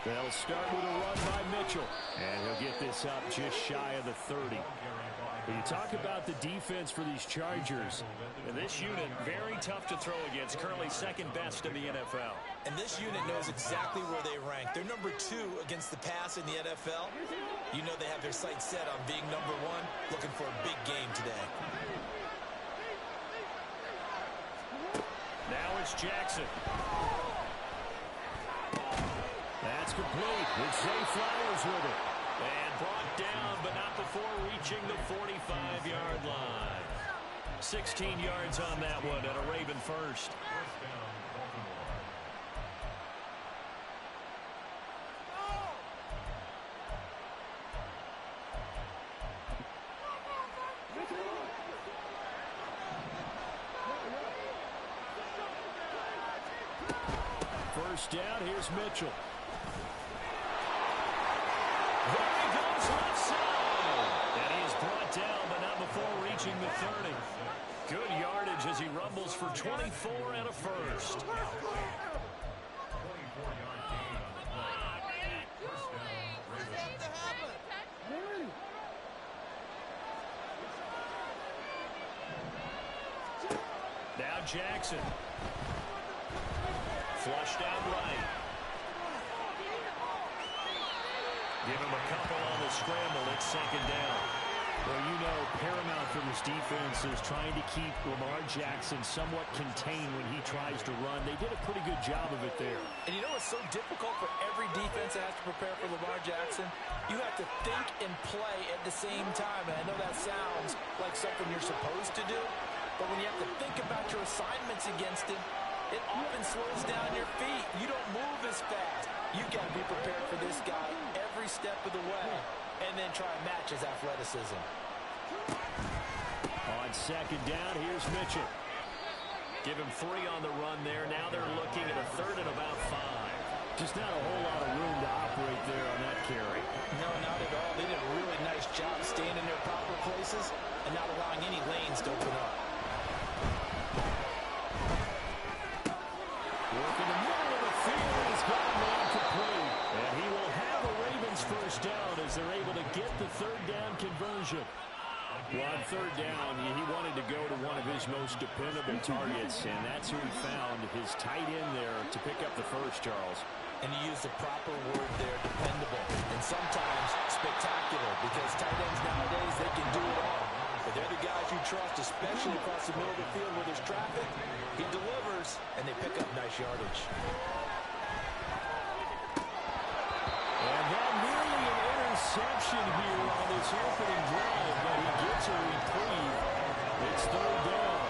They'll start with a run by Mitchell. And he'll get this up just shy of the 30. When you talk about the defense for these Chargers, and this unit, very tough to throw against, currently second best in the NFL. And this unit knows exactly where they rank. They're number 2 against the pass in the NFL. You know they have their sights set on being number 1, looking for a big game today. Now it's Jackson. That's complete. It's Zay Flowers with it. And brought down, but not before reaching the 45-yard line. 16 yards on that one and a Raven first. First down, here's Mitchell. There he goes left side. And he is brought down, but not before reaching the 30. Good yardage as he rumbles for 24 and a first. Now Jackson. Flushed out right. Give him a couple on the scramble. It's second down. Well, you know, paramount for this defense is trying to keep Lamar Jackson somewhat contained when he tries to run. They did a pretty good job of it there. And you know what's so difficult for every defense that has to prepare for Lamar Jackson? You have to think and play at the same time. And I know that sounds like something you're supposed to do, but when you have to think about your assignments against him, it often slows down your feet. You don't move as fast. You got to be prepared for this guy every step of the way and then try and match his athleticism. On second down, here's Mitchell. Give him 3 on the run there. Now they're looking at a third and about 5. Just not a whole lot of room to operate there on that carry. No, not at all. They did a really nice job staying in their proper places and not allowing any lanes to open up. Working the middle of the field, he's got him incomplete. And he will have a Ravens first down as they're able to get the third down conversion. Well, on third down, he wanted to go to one of his most dependable targets, and that's who he found, his tight end there, to pick up the first, Charles. And he used the proper word there, dependable, and sometimes spectacular, because tight ends nowadays, they can do it all. But they're the guys you trust, especially across the middle of the field where there's traffic. He delivers, and they pick up nice yardage. And that nearly an interception here on this opening drive, but he gets a reprieve. It's third down.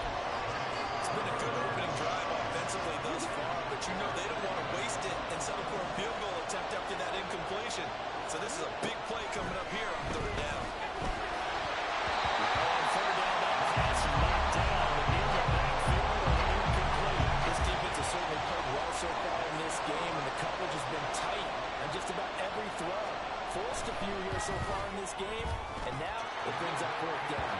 It's been a good opening drive offensively thus far, but you know they don't want to waste it and settle for a field goal attempt after that incompletion. So this is a big play coming up here on third down. On third down, that pass knocked down in the backfield and incomplete. This defense has certainly played well so far in this game, and the coverage has been tight on just about every throw. Forced a few here so far in this game, and now it brings that fourth down.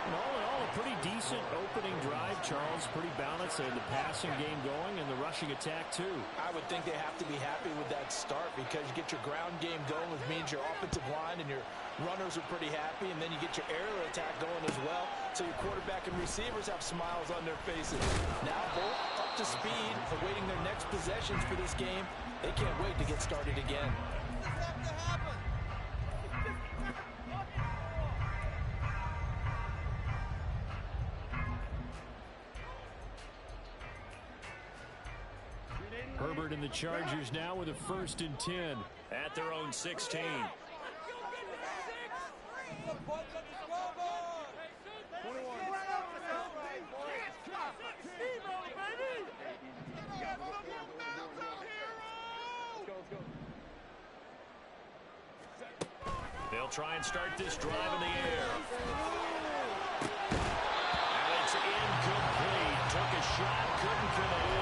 And all in all, a pretty decent opening drive, Charles. Pretty balanced. They had the passing game going and the rushing attack, too. I would think they have to be happy with that start because you get your ground game going, which means your offensive line and your runners are pretty happy, and then you get your aerial attack going as well, so your quarterback and receivers have smiles on their faces. Now both up to speed, awaiting their next possessions for this game. They can't wait to get started again. Herbert and the Chargers now with a 1st and 10. At their own 16. They'll try and start this drive in the air. And it's incomplete. Took a shot, couldn't connect.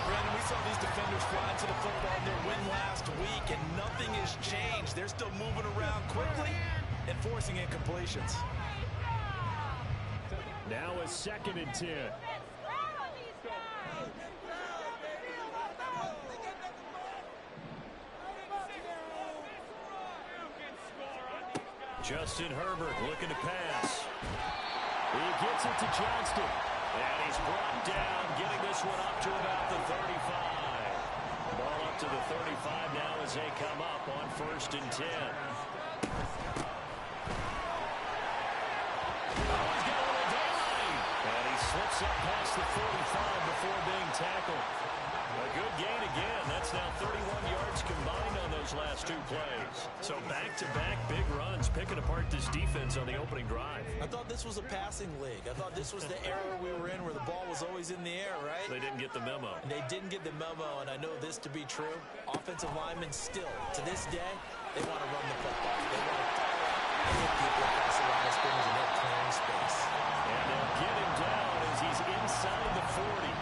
Brandon, we saw these defenders flying to the football in their win last week, and nothing has changed. They're still moving around quickly and forcing incompletions. Now a 2nd and 10. Justin Herbert looking to pass. He gets it to Johnston. And he's brought down, getting this one up to about the 35. Ball up to the 35 now as they come up on 1st and 10. And he slips up past the 45 before being tackled. A good gain again. That's now 31 yards combined on those last 2 plays. So back-to-back big runs, picking apart this defense on the opening drive. I thought this was a passing league. I thought this was the era we were in where the ball was always in the air, right? They didn't get the memo. They didn't get the memo, and I know this to be true. Offensive linemen still, to this day, they want to run the football. They want to fire out and hit people across the line of scrimmage and they're clearing space. And they'll get him down as he's inside the 40.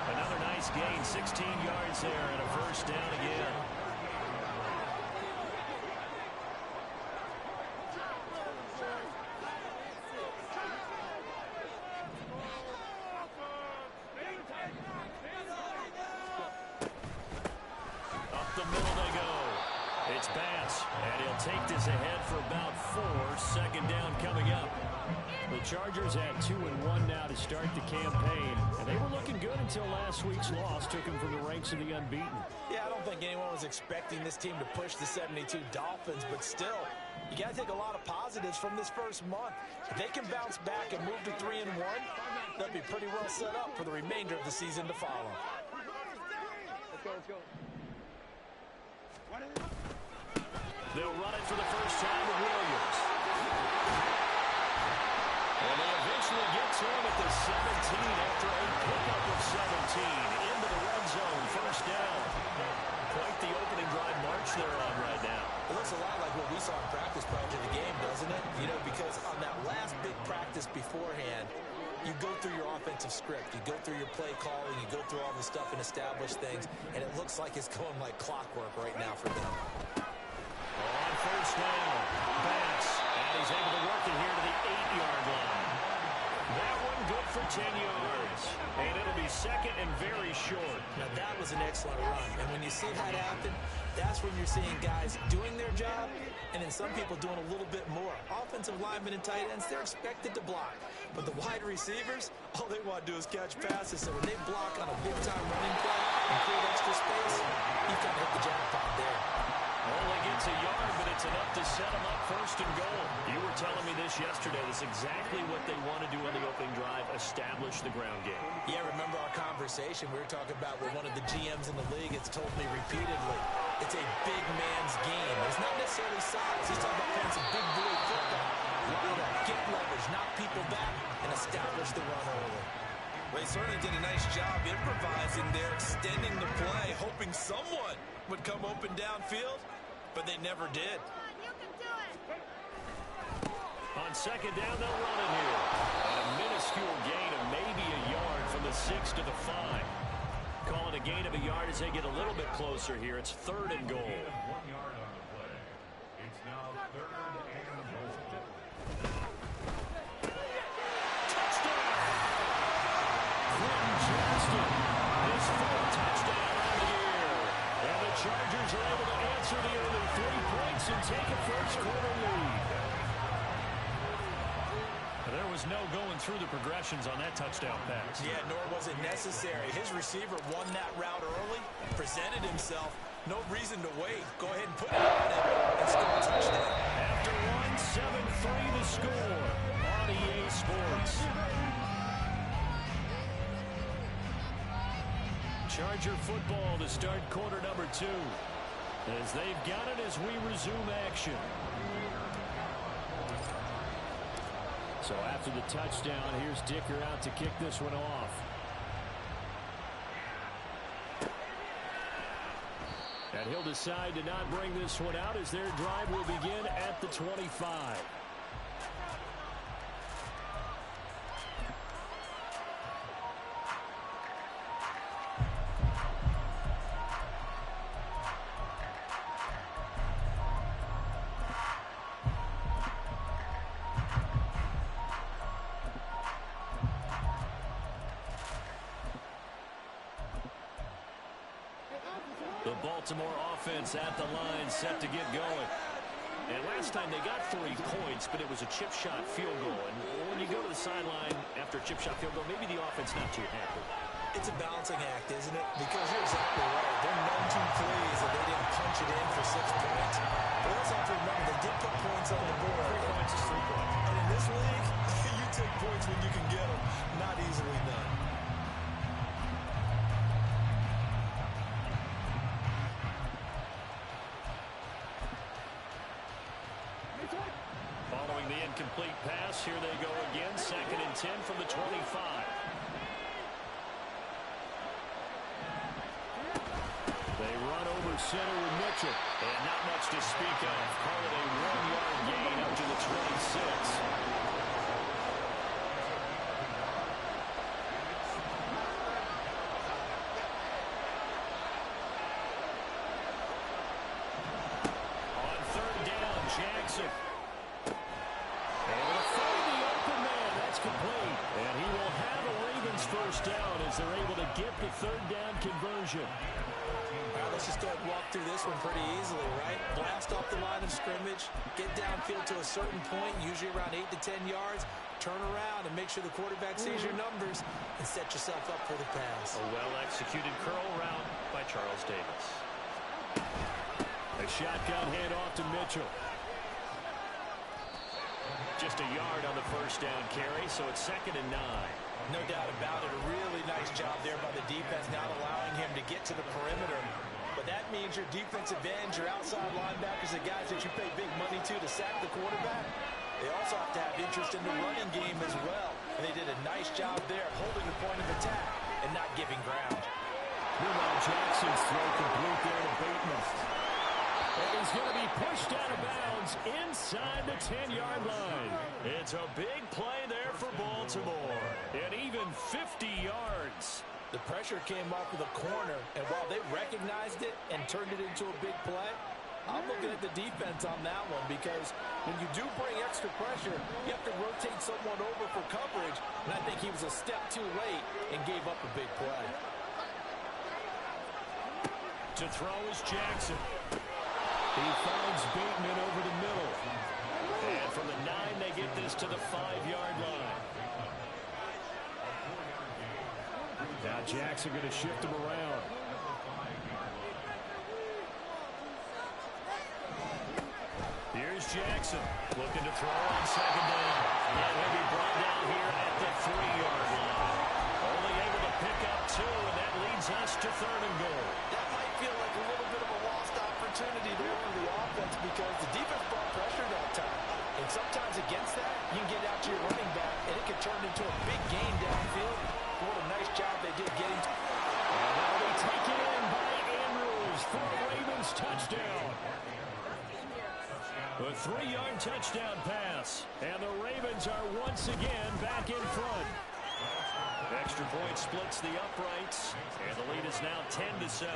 Another nice gain, 16 yards there, and a 1st down again. Up the middle they go. It's Bass, and he'll take this ahead for about 4. 2nd down coming up. The Chargers had 2-1 now to start the campaign, and they were looking good until last week's loss took them from the ranks of the unbeaten. Yeah, I don't think anyone was expecting this team to push the 72 Dolphins, but still, you got to take a lot of positives from this first month. If they can bounce back and move to 3-1, they'll be pretty well set up for the remainder of the season to follow. Let's go. They'll run it for the first time with Williams. And they eventually get to him at the 17 after a pickup of 17 into the red zone. 1st down. Quite the opening drive march they're on right now. It looks a lot like what we saw in practice prior to the game, doesn't it? You know, because on that last big practice beforehand, you go through your offensive script. You go through your play calling. You go through all the stuff and establish things. And it looks like it's going like clockwork right now for them. On 1st down, Bass. And he's able to work it here to the 8-yard line. That one good for 10 yards. And it'll be 2nd and very short. Now, that was an excellent run. And when you see that happen, that's when you're seeing guys doing their job and then some people doing a little bit more. Offensive linemen and tight ends, they're expected to block. But the wide receivers, all they want to do is catch passes. So when they block on a big-time running play and create extra space, you've got to hit the jackpot there. Only gets a yard, but it's enough to set them up 1st and goal. You were telling me this yesterday. That's exactly what they want to do on the opening drive, establish the ground game. Yeah, remember our conversation? We were talking about what one of the GMs in the league has told me repeatedly. It's a big man's game. It's not necessarily size. He's talking about playing some big boy football. Line up, get leverage, knock people back, and establish the run early. Well, he certainly did a nice job improvising there, extending the play, hoping someone would come open downfield, but they never did. On 2nd down, they'll run it here. And a minuscule gain of maybe a yard from the 6 to the 5. Calling a gain of a yard as they get a little bit closer here. It's 3rd and goal. 1 yard on the play. It's now 3rd and goal. His 4th touchdown on the year. And the Chargers are able to answer the early 3 points and take a first-quarter lead. There was no going through the progressions on that touchdown pass. Yeah, nor was it necessary. His receiver won that route early, presented himself. No reason to wait. Go ahead and put it on him and score a touchdown. After 1, 7-3 the score on EA Sports. Charger football to start quarter number 2. As they've got it as we resume action. So after the touchdown, here's Dicker out to kick this one off. And he'll decide to not bring this one out as their drive will begin at the 25. The Baltimore offense at the line, set to get going. And last time they got 3 points, but it was a chip shot field goal. And when you go to the sideline after a chip shot field goal, maybe the offense not too happy. It's a balancing act, isn't it? Because you're exactly right. They're none too pleased that they didn't punch it in for 6 points. But also have to remember, they did put points on the board. 3 points is 3 points. And in this league, you take points when you can get them. Not easily done. Following the incomplete pass, here they go again. 2nd and 10 from the 25. They run over center with Mitchell. And not much to speak of. Call it a 1-yard gain up to the 26. Jackson. Able to find the open man. That's complete. And he will have a Ravens first down as they're able to get the 3rd down conversion. All right, let's just go ahead and walk through this one pretty easily, right? Blast off the line of scrimmage, get downfield to a certain point, usually around 8 to 10 yards, turn around and make sure the quarterback sees your numbers and set yourself up for the pass. A well-executed curl route by Charles Davis. A shotgun handoff to Mitchell. Just a yard on the first down carry, so it's 2nd and 9. No doubt about it. A really nice job there by the defense, not allowing him to get to the perimeter. But that means your defensive ends, your outside linebackers, the guys that you pay big money to sack the quarterback, they also have to have interest in the running game as well. And they did a nice job there, holding the point of attack and not giving ground. Meanwhile, Jackson's throw complete there to Bateman. And he's going to be pushed out of bounds inside the 10-yard line. It's a big play there for Baltimore. And even 50 yards. The pressure came off of the corner, and while they recognized it and turned it into a big play, I'm looking at the defense on that one because when you do bring extra pressure, you have to rotate someone over for coverage, and I think he was a step too late and gave up a big play. To throw is Jackson. He finds Bateman over the middle. And from the 9, they get this to the 5-yard line. Now Jackson going to shift him around. Here's Jackson looking to throw on 2nd down. And he'll be brought down here at the 3-yard line. Only able to pick up 2, and that leads us to 3rd and goal. That might feel like a little bit of a lost opportunity there for the offense because the defense brought pressure that time. And sometimes against that, you can get out to your running back, and it can turn into a big gain downfield. What a nice job they did getting to. And now they take it in by Andrews for a Ravens touchdown. A 3-yard touchdown pass. And the Ravens are once again back in front. Extra point splits the uprights, and the lead is now 10-7.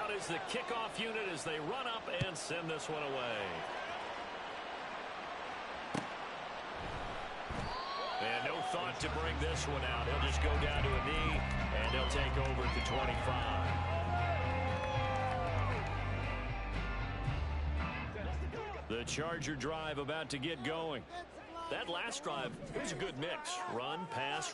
Out is the kickoff unit as they run up and send this one away. And no thought to bring this one out. He'll just go down to a knee, and he'll take over at the 25. The Charger drive about to get going. That last drive, it was a good mix. Run, pass,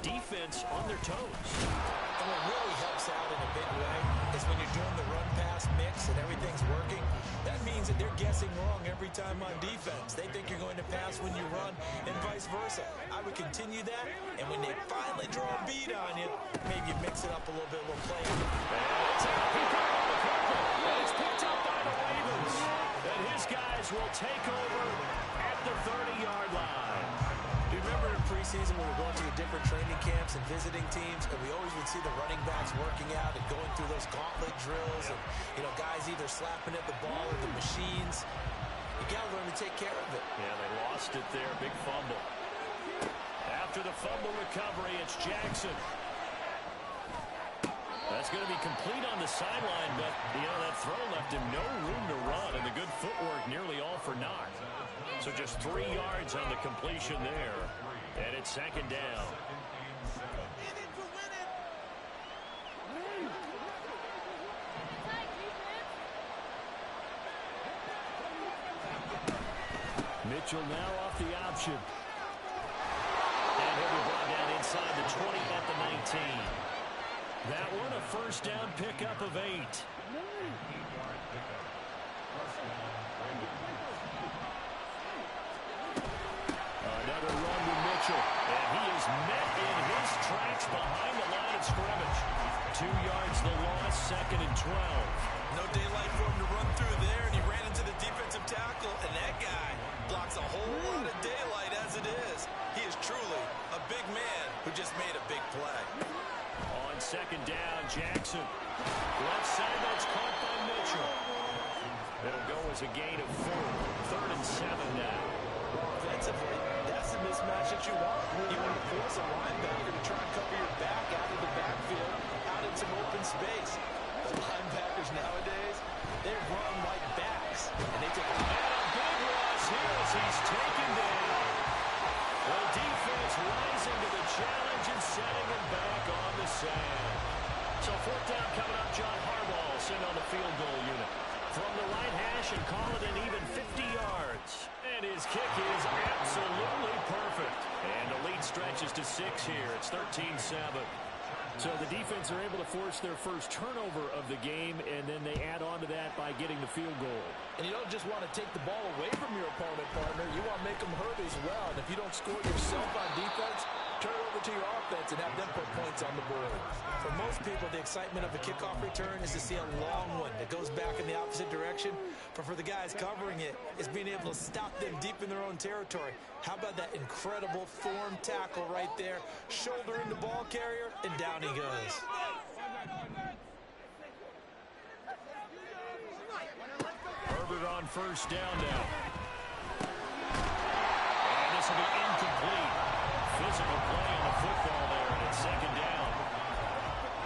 defense on their toes. And what really helps out in a big way is when you're doing the run-pass mix and everything's working, that means that they're guessing wrong every time on defense. They think you're going to pass when you run and vice versa. I would continue that, and when they finally draw a beat on you, maybe you mix it up a little bit, a little play. And it's picked up by the Ravens. And his guys will take over at the 30-yard line. Do you remember in preseason when we were going to the different training camps and visiting teams, and we always would see the running backs working out and going through those gauntlet drills, and guys either slapping at the ball or the machines. You got to learn to take care of it. Yeah, they lost it there. Big fumble. After the fumble recovery, it's Jackson. That's going to be complete on the sideline, but, that throw left him no room to run, and the good footwork nearly all for naught. So just 3 yards on the completion there, and it's 2nd down. Mitchell now off the option. And he'll be brought down inside the 20 at the 19. That one a first down pickup of 8. Another run with Mitchell. And he is met in his tracks behind the line of scrimmage. 2 yards the loss, 2nd and 12. No daylight for him to run through there, and he ran into the defensive tackle, and that guy blocks a whole lot of daylight as it is. He is truly a big man who just made a big play. On 2nd down, Jackson. Left side, that's caught by Mitchell. It'll go as a gain of 4. 3rd and 7 now. Offensively, that's the mismatch that you want. You want to force a linebacker to try and cover your back out of the backfield, out in some open space. The linebackers nowadays, they run like backs, and they take a big loss here as he's taken down. The defense rising to the challenge and setting him back on the sand. So 4th down coming up, John Harbaugh sent on the field goal unit. From the right hash and call it an even 50 yards. And his kick is absolutely perfect. And the lead stretches to 6 here. It's 13-7. So the defense are able to force their first turnover of the game, and then they add on to that by getting the field goal. And you don't just want to take the ball away from your opponent, partner. You want to make them hurt as well. And if you don't score yourself on defense, turn it over to your offense and have them put points on the board. For most people, the excitement of a kickoff return is to see a long one that goes back in the opposite direction. But for the guys covering it, it's being able to stop them deep in their own territory. How about that incredible form tackle right there? Shoulder in the ball carrier, and down he goes. Herbert on 1st down now. And this will be incomplete. Physical play on the football there, and it's 2nd down.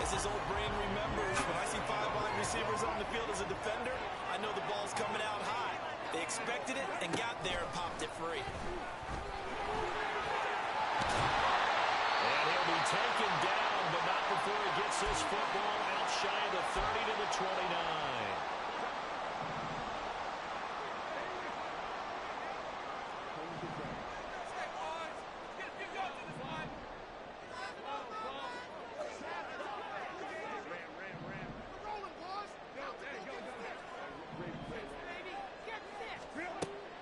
As his old brain remembers, when I see 5 wide receivers on the field as a defender, I know the ball's coming out high. They expected it and got there and popped it free. And he'll be taken down, but not before he gets this football out shy of the 30 to the 29.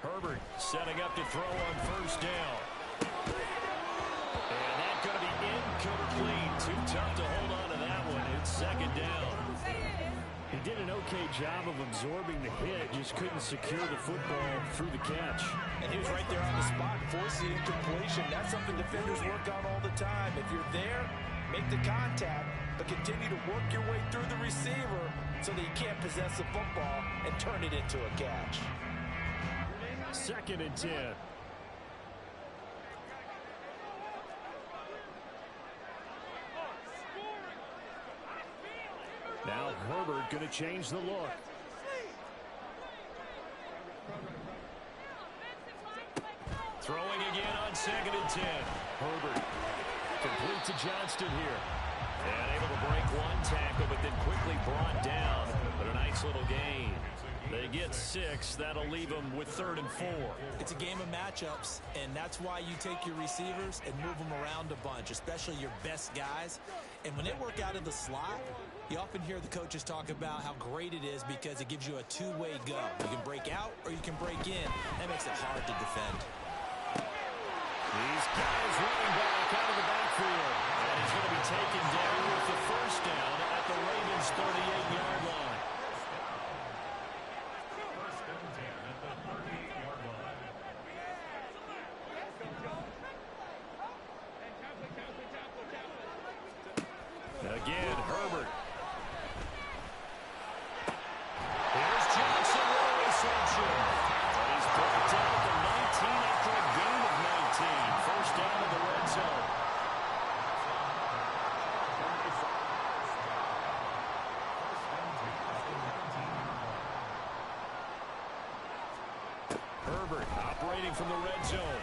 Herbert setting up to throw on 1st down. And that's going to be incomplete. Too tough to hold on to that one. It's 2nd down. He did an okay job of absorbing the hit, just couldn't secure the football through the catch. And he was right there on the spot, forcing incompletion. That's something defenders work on all the time. If you're there, make the contact, but continue to work your way through the receiver so that you can't possess the football and turn it into a catch. 2nd and 10. Now Herbert going to change the look. Throwing again on 2nd and 10. Herbert complete to Johnston here. And able to break one tackle, but then quickly brought down. But a nice little gain. They get 6. That'll leave them with 3rd and 4. It's a game of matchups, and that's why you take your receivers and move them around a bunch, especially your best guys. And when they work out of the slot, you often hear the coaches talk about how great it is because it gives you a two-way go. You can break out or you can break in. That makes it hard to defend. These guys running back out of the backfield. And he's going to be taken down with the 1st down at the Ravens' 38-yard line. Again, Herbert. Here's Johnson with a reception. And he's brought down at the 19 after a gain of 19. 1st down in the red zone. Herbert operating from the red zone.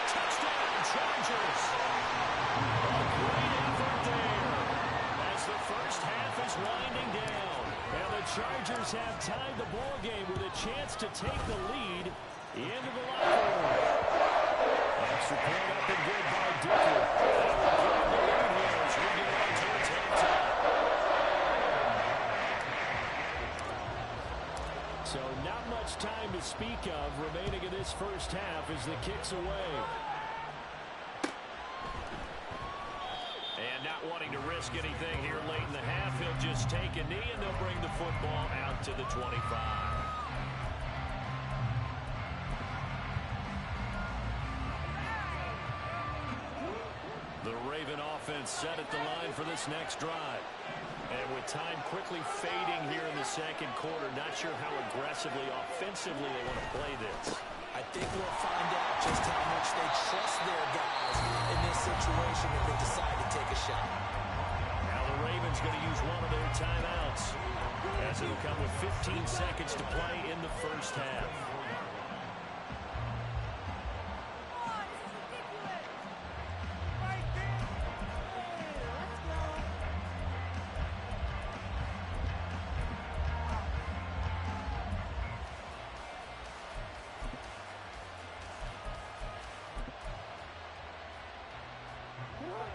Touchdown, Chargers. A great effort there as the first half is winding down. And the Chargers have tied the ball game with a chance to take the lead Into the locker room. Extra point up and good by Dicker. And the lead here as we get on towards halftime. So not much time to speak of remaining in this first half as the kick's away. And not wanting to risk anything here late in the half, he'll just take a knee and they'll bring the football out to the 25. The Raven offense set at the line for this next drive. And with time quickly fading here in the second quarter, not sure how aggressively, offensively they want to play this. I think we'll find out just how much they trust their guys in this situation if they decide to take a shot. Now the Ravens going to use one of their timeouts as it'll come with 15 seconds to play in the first half.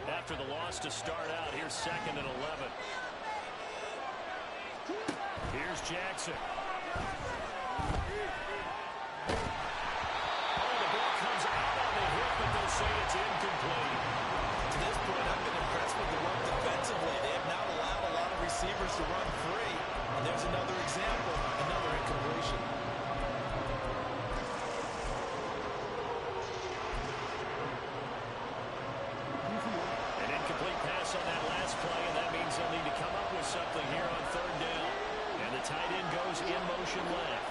After the loss to start out, here's 2nd and 11. Here's Jackson. Oh, the ball comes out on the hip, but they'll say it's incomplete. To this point, I've been impressed with the work defensively. They have not allowed a lot of receivers to run free. And there's another example, another incompletion. On that last play, and that means they'll need to come up with something here on 3rd down. And the tight end goes in motion left.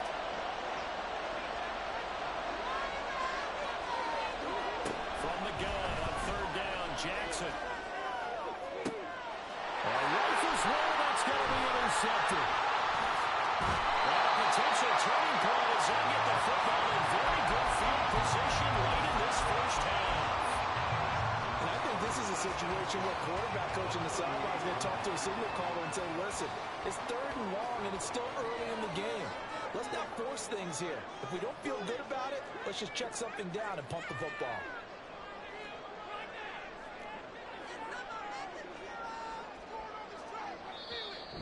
From the gun on 3rd down, Jackson. Rifles one, that's going to be intercepted. And a potential turning point as they get the football in very good field position late in this first half. This is a situation where quarterback coach in the sideline is going to talk to a signal caller and say, listen, it's 3rd and long and it's still early in the game. Let's not force things here. If we don't feel good about it, let's just check something down and pump the football.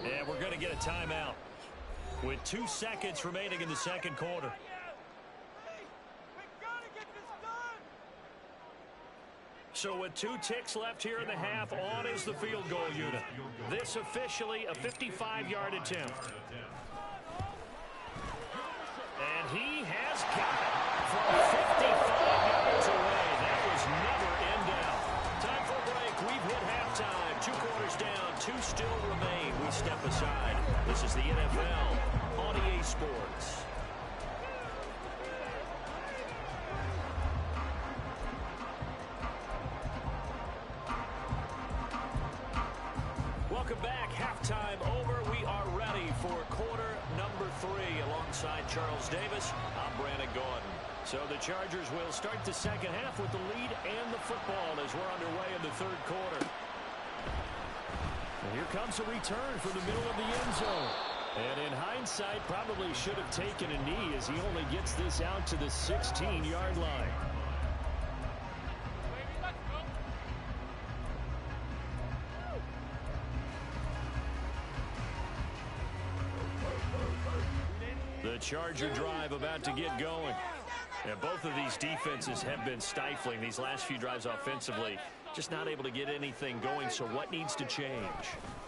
And we're going to get a timeout with 2 seconds remaining in the second quarter. So with 2 ticks left here in the half, on is the field goal unit. This officially a 55-yard attempt. And he has got it from 55 yards away. That was never in doubt. Time for a break. We've hit halftime. 2 quarters down. 2 still remain. We step aside. This is the NFL on EA Sports. Welcome back. Halftime over. We are ready for quarter number 3 alongside Charles Davis. I'm Brandon Gordon. So the Chargers will start the second half with the lead and the football as we're underway in the 3rd quarter. And here comes a return from the middle of the end zone. And in hindsight, probably should have taken a knee as he only gets this out to the 16-yard line. The Charger drive about to get going. And both of these defenses have been stifling these last few drives offensively. Just not able to get anything going, so what needs to change?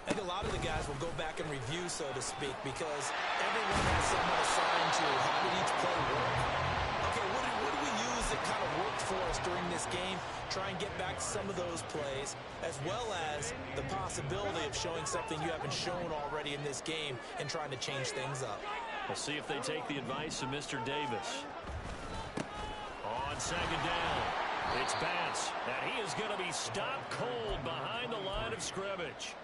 I think a lot of the guys will go back and review, so to speak, because everyone has someone assigned to how did each play work. Okay, what do we use that kind of worked for us during this game? Try and get back to some of those plays, as well as the possibility of showing something you haven't shown already in this game and trying to change things up. We'll see if they take the advice of Mr. Davis. On 2nd down, it's Bats, and he is going to be stopped cold behind the line of scrimmage.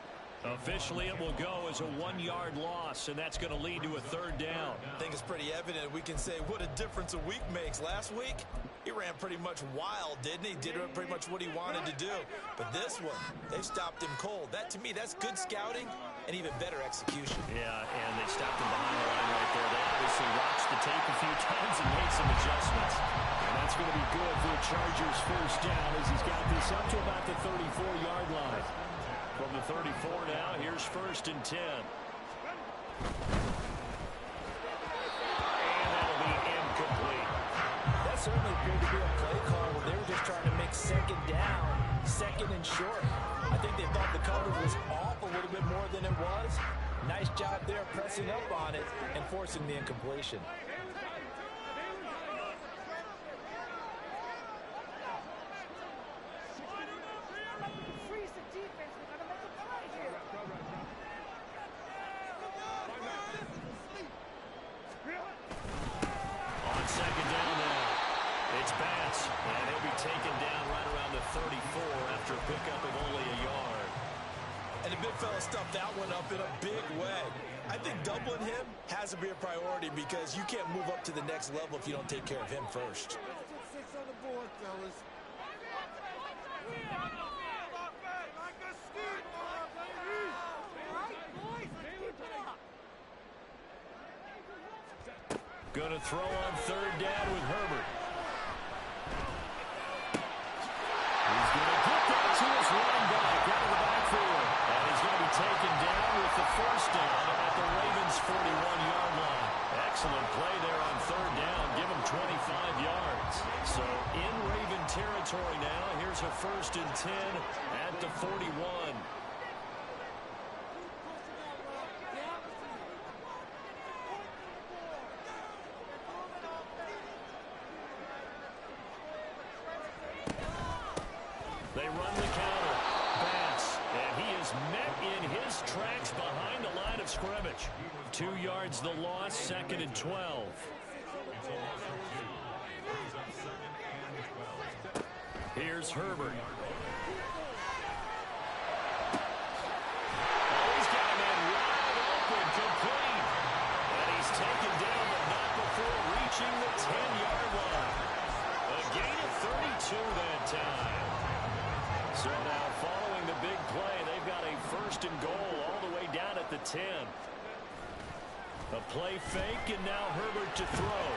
Officially, it will go as a 1-yard loss, and that's going to lead to a 3rd down. I think it's pretty evident. We can say what a difference a week makes. Last week, he ran pretty much wild, didn't he? Did pretty much what he wanted to do. But this one, they stopped him cold. That, to me, that's good scouting and even better execution. Yeah, and they stopped him behind the line right there. They obviously watched the tape a few turns and made some adjustments. And that's going to be good for the Chargers' first down as he's got this up to about the 34-yard line. From the 34 now, here's 1st and 10. And that'll be incomplete. That certainly appeared to be a play call where they were just trying to make 2nd down, 2nd and short. I think they thought the coverage was off a little bit more than it was. Nice job there pressing up on it and forcing the incompletion. On 2nd down now, it's Bass, and he'll be taken down right around the 34 after a pickup of only a yard. And the big fella stuffed that one up in a big way. I think doubling him has to be a priority because you can't move up to the next level if you don't take care of him first. On the board, fellas. Going to throw on 3rd down with Herbert. He's going to get that to his running back out of the backfield. And he's going to be taken down with the 1st down at the Ravens' 41-yard line. Excellent play there on 3rd down. Give him 25 yards. So in Raven territory now, here's a 1st and 10 at the 41. They run the counter. Bass. And he is met in his tracks behind the line of scrimmage. 2 yards the loss, 2nd and 12. Here's Herbert. Oh, he's got a man wide open, complete. And he's taken down, but not before reaching the 10-yard line. A gain of 32 that time. So now following the big play, they've got a 1st and goal all the way down at the 10. A play fake, and now Herbert to throw.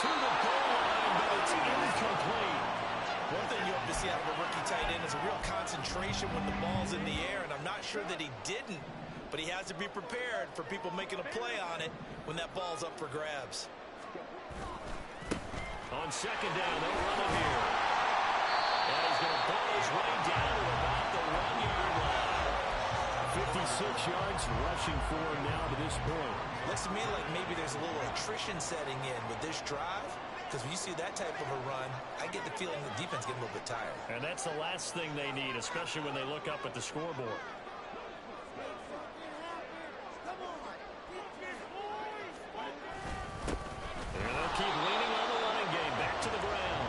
To the goal line, but it's incomplete. One thing you hope to see out of a rookie tight end is a real concentration when the ball's in the air, and I'm not sure that he didn't, but he has to be prepared for people making a play on it when that ball's up for grabs. On 2nd down, they'll run it here. And he's going to pull his way down to about the 1-yard line. 56 yards rushing for him now to this point. Looks to me like maybe there's a little attrition setting in with this drive, because when you see that type of a run, I get the feeling the defense getting a little bit tired. And that's the last thing they need, especially when they look up at the scoreboard. And they'll keep leaning on the running game. Back to the ground.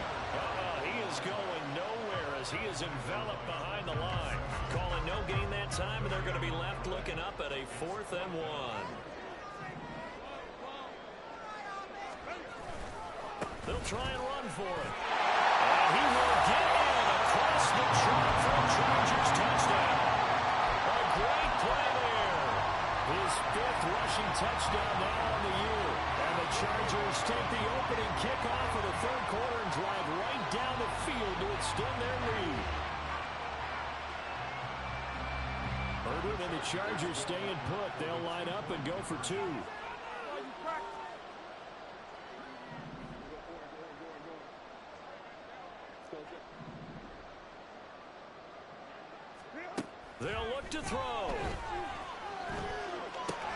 He is going nowhere as he is enveloped behind the line. Calling no gain that time, and they're going to be left looking up at a 4th and 1. They'll try and run for it. And he will get in across the track for a Chargers touchdown. A great play there. His 5th rushing touchdown now on the year. And the Chargers take the opening kickoff of the 3rd quarter and drive right down the field to extend their lead. Herbert and the Chargers staying put. They'll line up and go for 2. They'll look to throw.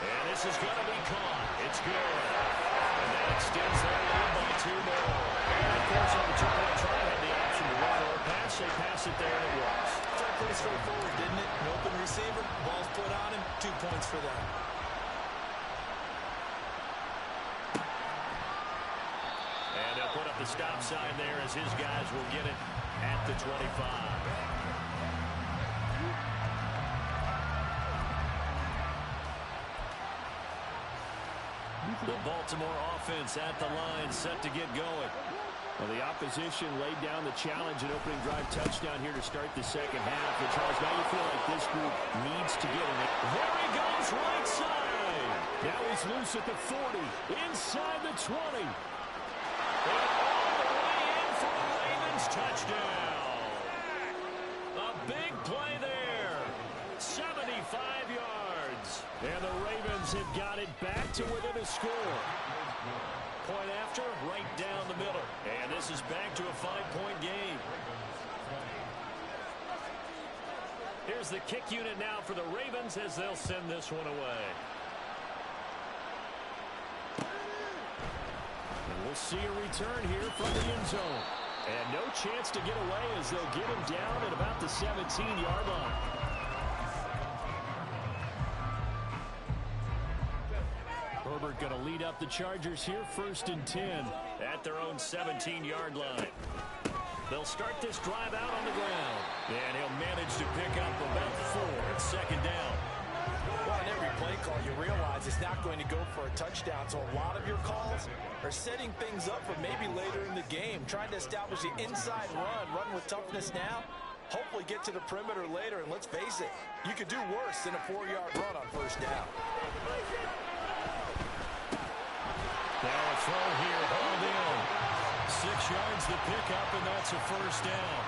And this is going to be caught. It's good. And that extends their lead by 2 more. And of course, on the two-point try, had the option to run or pass. They pass it there, and it works. Started pretty straightforward, didn't it? An open receiver, ball's put on him, 2 points for them. And they'll put up the stop sign there as his guys will get it at the 25. The Baltimore offense at the line, set to get going. Well, the opposition laid down the challenge and opening drive touchdown here to start the 2nd half. And Charles, now you feel like this group needs to get in it. There he goes, right side. Now he's loose at the 40, inside the 20. And all the way in for the Ravens touchdown. A big play there. 75 yards. And the Ravens have got it back to within a score. Point after, right down the middle. And this is back to a 5-point game. Here's the kick unit now for the Ravens as they'll send this one away. And we'll see a return here from the end zone. And no chance to get away as they'll get him down at about the 17-yard line. Herbert going to lead up the Chargers here, 1st and 10 at their own 17-yard line. They'll start this drive out on the ground. And he'll manage to pick up about 4 at 2nd down. Well, in every play call, you realize it's not going to go for a touchdown. So a lot of your calls are setting things up for maybe later in the game, trying to establish the inside run with toughness now, hopefully get to the perimeter later. And let's face it, you could do worse than a 4-yard run on 1st down. Now a throw here, hauled in. 6 yards the pickup, and that's a 1st down.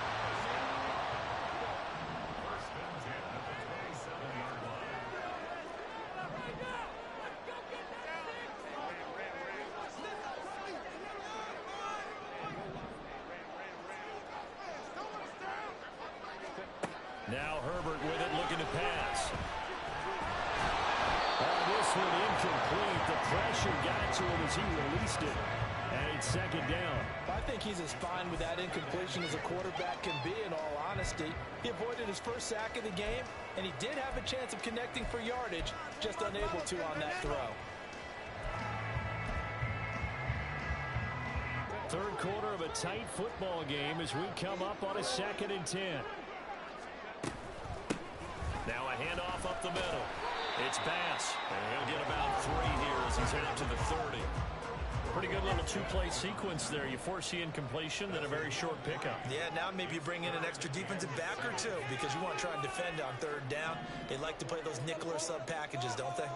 Now Herbert with it, looking to pass. This one incomplete. The pressure got to him as he released it. And it's 2nd down. I think he's as fine with that incompletion as a quarterback can be, in all honesty. He avoided his first sack of the game, and he did have a chance of connecting for yardage, just unable to on that throw. 3rd quarter of a tight football game as we come up on a 2nd and 10. Now a handoff up the middle. It's Bass. And he'll get about 3 here as he's out to the 30. Pretty good little 2-play sequence there. You force the incompletion, then a very short pickup. Yeah, now maybe you bring in an extra defensive back or two because you want to try and defend on 3rd down. They like to play those nickel or sub packages, don't they?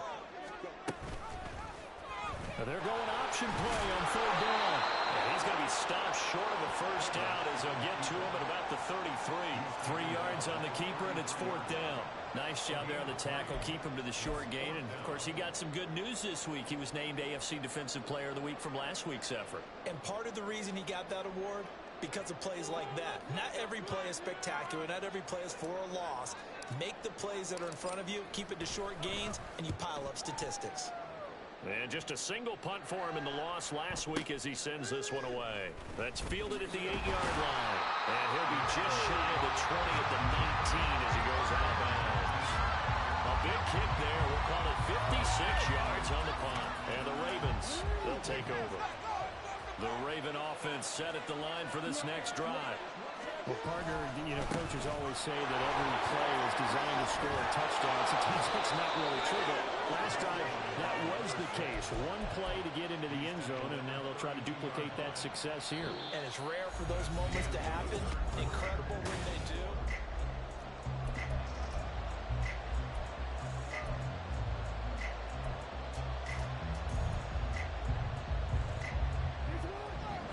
Now they're going option play on 3rd down. And he's going to be stopped short of a 1st down as they'll get to him at about the 33. 3 yards on the keeper, and it's 4th down. Nice job there on the tackle. Keep him to the short gain. And, of course, he got some good news this week. He was named AFC Defensive Player of the Week from last week's effort. And part of the reason he got that award, because of plays like that. Not every play is spectacular. Not every play is for a loss. Make the plays that are in front of you, keep it to short gains, and you pile up statistics. And just a single punt for him in the loss last week as he sends this one away. That's fielded at the 8-yard line. And he'll be just shy of the 20 at the 19 as he goes out of bounds. A big kick there. We'll call it 56 yards on the punt. And the Ravens, they'll take over. The Raven offense set at the line for this next drive. Well, partner, coaches always say that every play is designed to score a touchdown. Sometimes it's not really true, but last drive, that was the case. One play to get into the end zone, and now they'll try to duplicate that success here. And it's rare for those moments to happen. Incredible when they do.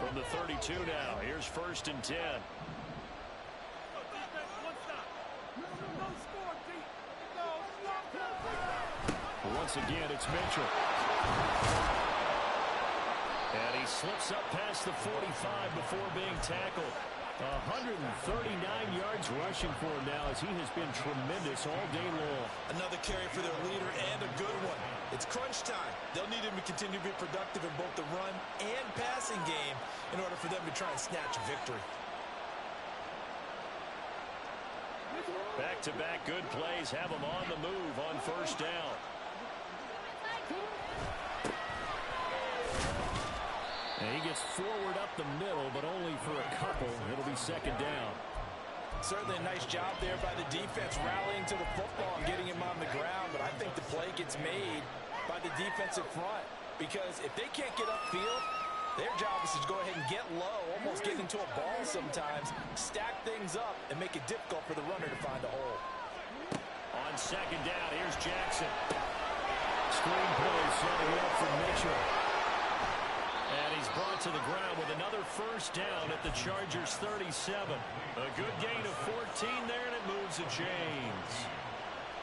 From the 32 now, here's 1st and 10. Once again, it's Mitchell. And he slips up past the 45 before being tackled. 139 yards rushing for him now as he has been tremendous all day long. Another carry for their leader and a good one. It's crunch time. They'll need him to continue to be productive in both the run and passing game in order for them to try and snatch a victory. Back-to-back good plays have him on the move on 1st down. And he gets forward up the middle, but only for a couple. It'll be 2nd down. Certainly a nice job there by the defense rallying to the football and getting him on the ground, but I think the play gets made by the defensive front because if they can't get upfield, their job is to go ahead and get low, almost get into a ball sometimes, stack things up, and make it difficult for the runner to find a hole. On 2nd down, here's Jackson. Screenplay setting it up for Mitchell. And he's brought to the ground with another first down at the Chargers' 37. A good gain of 14 there, and it moves the chains.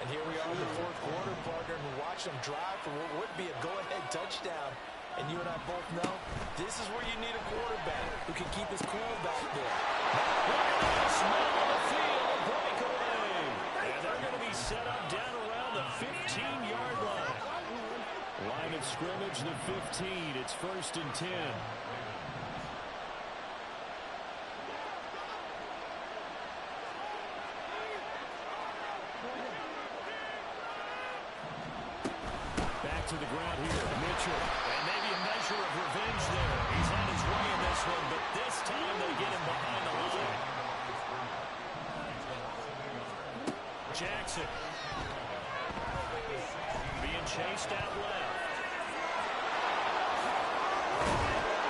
And here we are in the fourth quarter, partner, and we're watching them drive for what would be a go-ahead touchdown. And you and I both know this is where you need a quarterback who can keep his cool back there. Small on the field, breakaway. And they're going to be set up down around the 15-yard line. Line of scrimmage, the 15. It's 1st and 10. Back to the ground here, Mitchell. And maybe a measure of revenge there. He's on his way in this one, but this time they get him behind the line. Jackson. Being chased out left.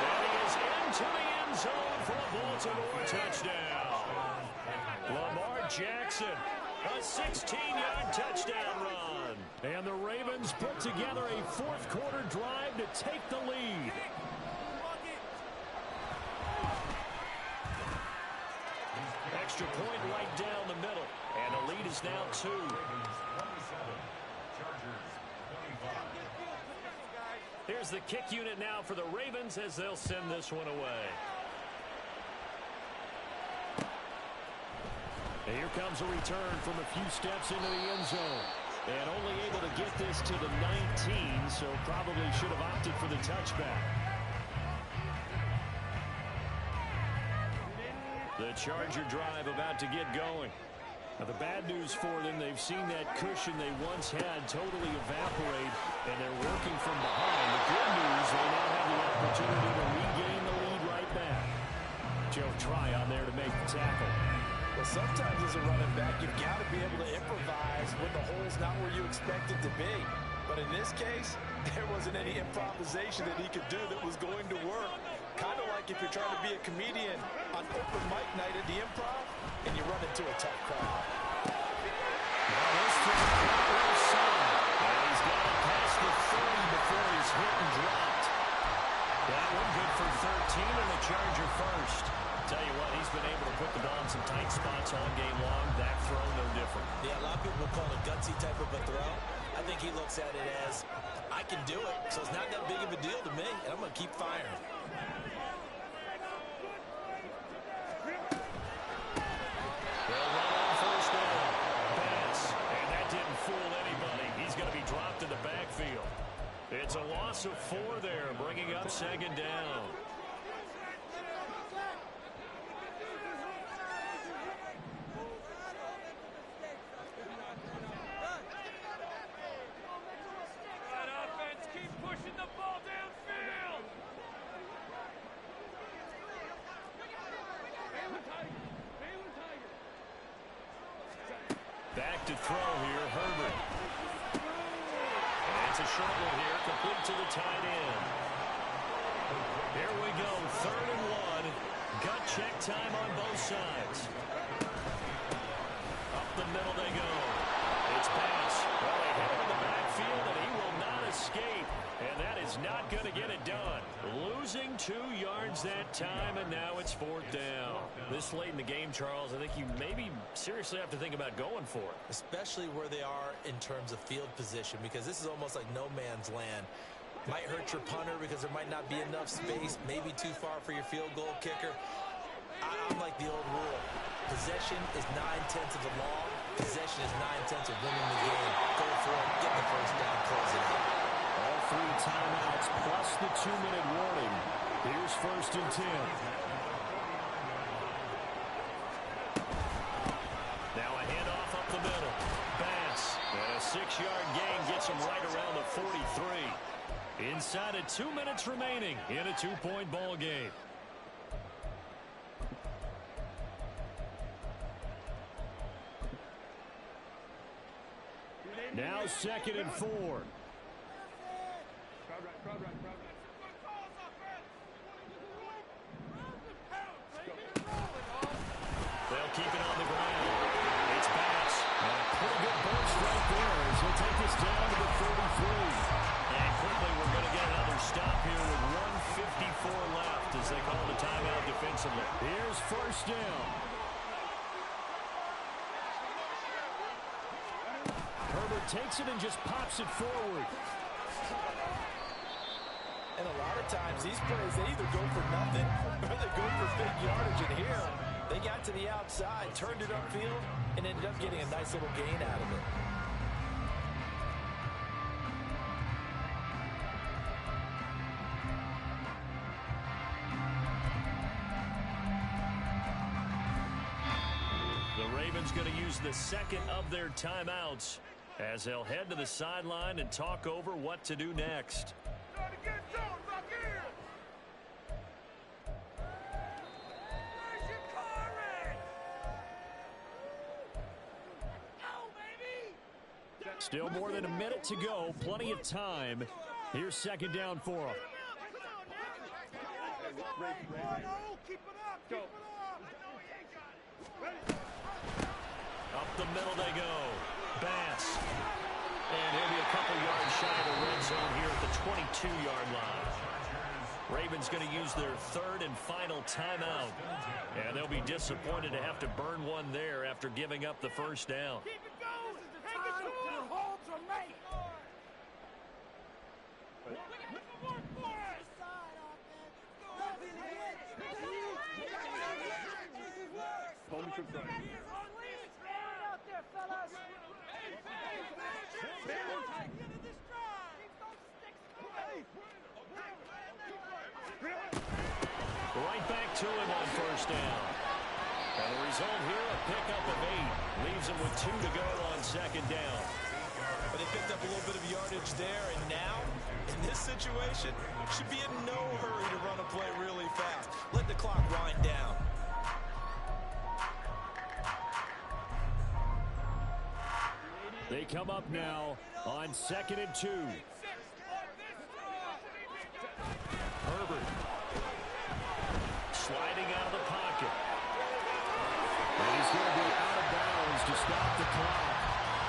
And he is into the end zone for a Baltimore touchdown. Lamar Jackson, a 16-yard touchdown run. And the Ravens put together a fourth quarter drive to take the lead. Extra point right down the middle. And the lead is now 2. Here's the kick unit now for the Ravens as they'll send this one away. And here comes a return from a few steps into the end zone. And only able to get this to the 19, so probably should have opted for the touchback. The Charger drive about to get going. Now, the bad news for them, they've seen that cushion they once had totally evaporate, and they're working from behind. The good news, they now have the opportunity to regain the lead right back. Joe Tryon there to make the tackle. Well, sometimes as a running back, you've got to be able to improvise when the hole's not where you expect it to be. But in this case, there wasn't any improvisation that he could do that was going to work. Kind of like if you're trying to be a comedian on open mic night at the Improv and you run into a tough crowd. Now this time, and he's got it past the 30 before he's hit and dropped. That one good for 13 and the Charger first. Tell you what, he's been able to put the ball in some tight spots all game long. That throw, no different. Yeah, a lot of people call it a gutsy type of a throw. I think he looks at it as, I can do it, so it's not that big of a deal to me, and I'm going to keep firing. They'll run on first down. Pass, and that didn't fool anybody. He's going to be dropped in the backfield. It's a loss of 4 there, bringing up 2nd down. Back to throw here, Herbert. And it's a short one here, complete to the tight end. Here we go, 3rd and 1. Gut check time on both sides. Up the middle they go. It's pass. Well, they hit him in the backfield, and he will not escape. And that is not going to get it done. Losing 2 yards that time, and now it's 4th down. This late in the game, Charles, I think you maybe seriously have to think about going for it. Especially where they are in terms of field position, because this is almost like no man's land. Might hurt your punter because there might not be enough space, maybe too far for your field goal kicker. I'm like the old rule. Possession is 9/10 of the law. Possession is 9/10 of winning the game. Go for it, get the first down, close it out. All 3 timeouts plus the 2-minute warning. Here's 1st and 10. Now a handoff up the middle. Bass. And a 6-yard gain gets him right around the 43. Inside of 2 minutes remaining in a 2-point ball game. Now 2nd and 4. They'll keep it on the ground. It's Bass. And a pretty good burst right there as he'll take us down to the 33. Here's first down. Herbert takes it and just pops it forward. And a lot of times, these plays, they either go for nothing or they go for big yardage. And here, they got to the outside, turned it upfield, and ended up getting a nice little gain out of it. The Ravens going to use the second of their timeouts as they'll head to the sideline and talk over what to do next. Still more than a minute to go. Plenty of time. Here's second down for them. Up the middle they go. Bass. And he'll be a couple yards shy of the red zone here at the 22-yard line. Ravens going to use their third and final timeout. And they'll be disappointed to have to burn one there after giving up the first down. Right back to him on first down. And the result here, a pickup of 8. Leaves him with 2 to go on second down. But they picked up a little bit of yardage there, and now, in this situation, should be in no hurry to run a play really fast. Let the clock wind down. They come up now on 2nd and 2. Herbert. Sliding out of the pocket. And he's going to be out of bounds to stop the clock.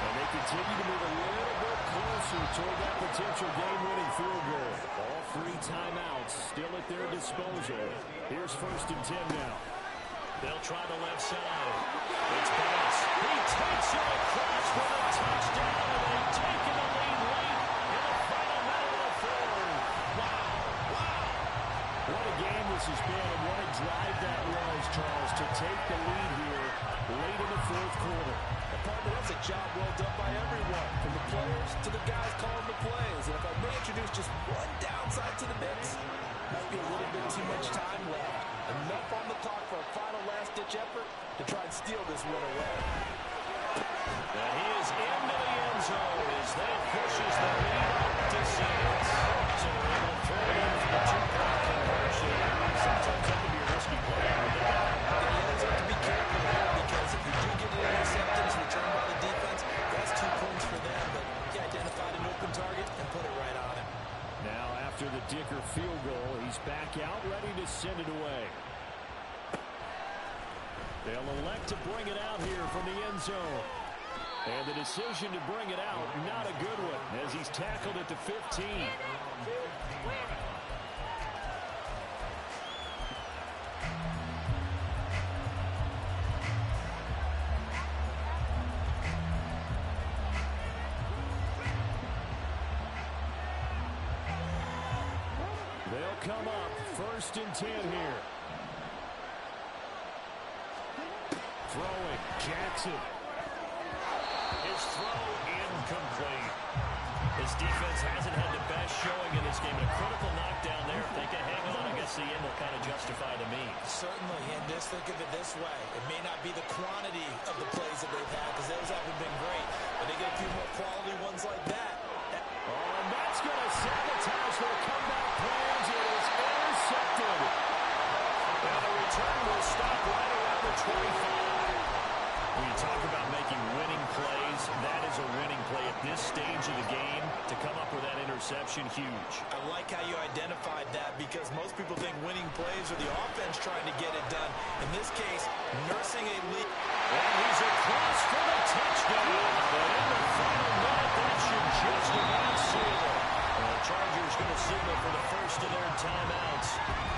And they continue to move a little bit closer toward that potential game-winning field goal. All 3 timeouts still at their disposal. Here's 1st and 10 now. They'll try the left side. It's Bass. He takes it across for a touchdown, and they've taken the lead late in the final minute of the fourth. Wow. What a game this has been, and what a drive that was, Charles, to take the lead here late in the fourth quarter. That's a job well done by everyone, from the players to the guys calling the plays. And if I may introduce just one downside to the mix, might be a little bit too much time left. Enough on the clock for a final last-ditch effort to try and steal this one away. And he is into the end zone as that pushes the lead up to 6. So they're able to throw it in for the 2-point conversion. Sometimes that can be a risky play. The Eagles have to be careful here because if you do get an interception returned by the defense, that's 2 points for them. But he identified an open target and put it right on him. Now after the Dicker field goal, he's back out ready to send it away. They'll elect to bring it out here from the end zone. And the decision to bring it out, not a good one, as he's tackled at the 15. They'll come up 1st and 10 here. Throwing, Jackson. His throw incomplete. His defense hasn't had the best showing in this game. A critical knockdown there. If they can hang on, I guess the end will kind of justify the means. Certainly, and just think of it this way. It may not be the quantity of the plays that they've had, because those haven't been great, but they get a few more quality ones like that. Oh, and that's going to sabotage their comeback plans. It is intercepted. And the return will stop right around the 25. When you talk about making winning plays, that is a winning play at this stage of the game. To come up with that interception, huge. I like how you identified that because most people think winning plays are the offense trying to get it done. In this case, nursing a lead. And he's across for the touchdown. But in the final minute, that should just about seal it. Chargers going to signal for the first of their timeouts.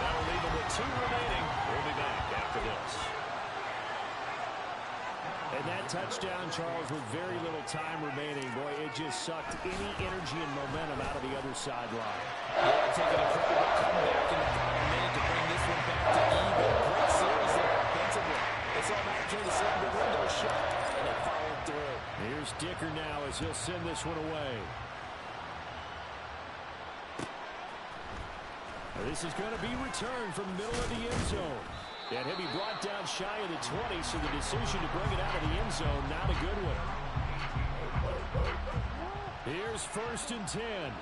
That'll leave them with 2 remaining. We'll be back after this. And that touchdown, Charles, with very little time remaining. Boy, it just sucked any energy and momentum out of the other sideline. Yeah, taking a incredible comeback in the final minute to bring this one back to even. Great series there offensively. They saw an opportunity to slam the window shut, and they followed through. Here's Dicker now as he'll send this one away. This is going to be returned from the middle of the end zone. And he'll be brought down shy of the 20, so the decision to bring it out of the end zone, not a good one. Here's 1st and 10.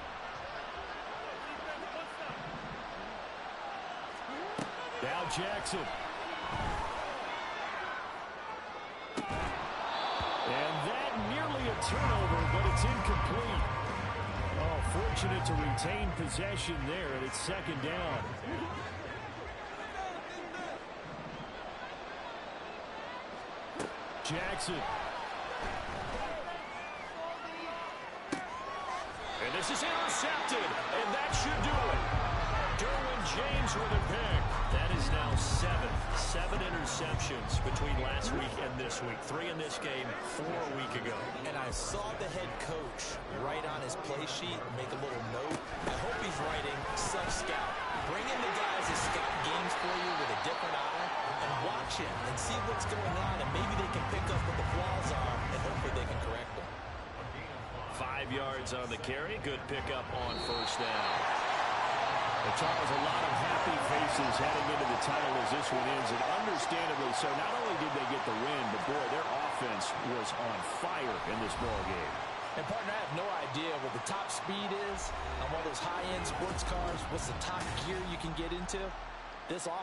Now Jackson. And that nearly a turnover, but it's incomplete. Oh, fortunate to retain possession there, and it's 2nd down. Jackson. And this is intercepted, and that should do it. Derwin James with a pick. That is now 7 interceptions between last week and this week. 3 in this game, 4 a week ago. And I saw the head coach write on his play sheet, make a little note. I hope he's writing self-scout. Bring in the guys that scout games for you with a different eye and watch him and see what's going on, and maybe they can pick up what the flaws are, and hopefully they can correct them. 5 yards on the carry. Good pickup on 1st down. And Charles, a lot of happy faces heading into the title as this one ends, and understandably so. Not only did they get the win, but boy, their offense was on fire in this ball game. And, partner, I have no idea what the top speed is on one of those high-end sports cars. What's the top gear you can get into? This offense